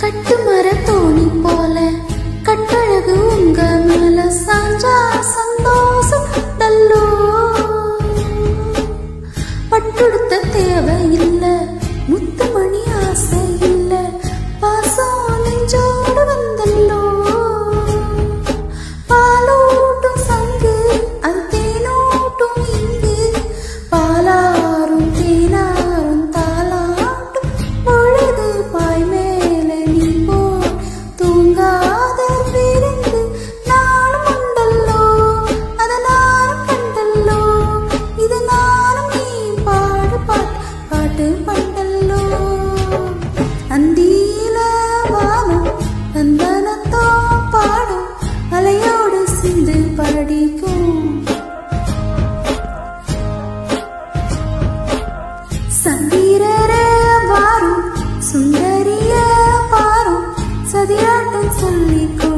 கட்டுமர தோணி போல கட்டழகு உங்க மேல சாஞ்சா சந்தோஷம் டல்லோ. பட்டுடுத்த தேவை இல்ல, முத்துமணி ஆசை இல்ல, பாசம் நெஞ்சோடு வந்தல்லோ. பாலூட்டும் சங்கு அது தேனூட்டும் இங்கு, பாலாரும் தேனாரும் தாளாட்டும் பொழுது பாய் மேல நீ போல் தூங்காத விருந்து நானும் உண்டல்லோ. அத நானும் கண்டல்லோ, இது நானும் நீ பாடு பாட்டு பாட்டு பண்டல்லோ. அந்தியில வானம் தந்தனத்தோ பாடும் அலையோடு சிந்து படிக்கும். சந்திரர வாரும் சுந்தரிய பாரும் சதிராட்டம் சொல்லிக்கோ.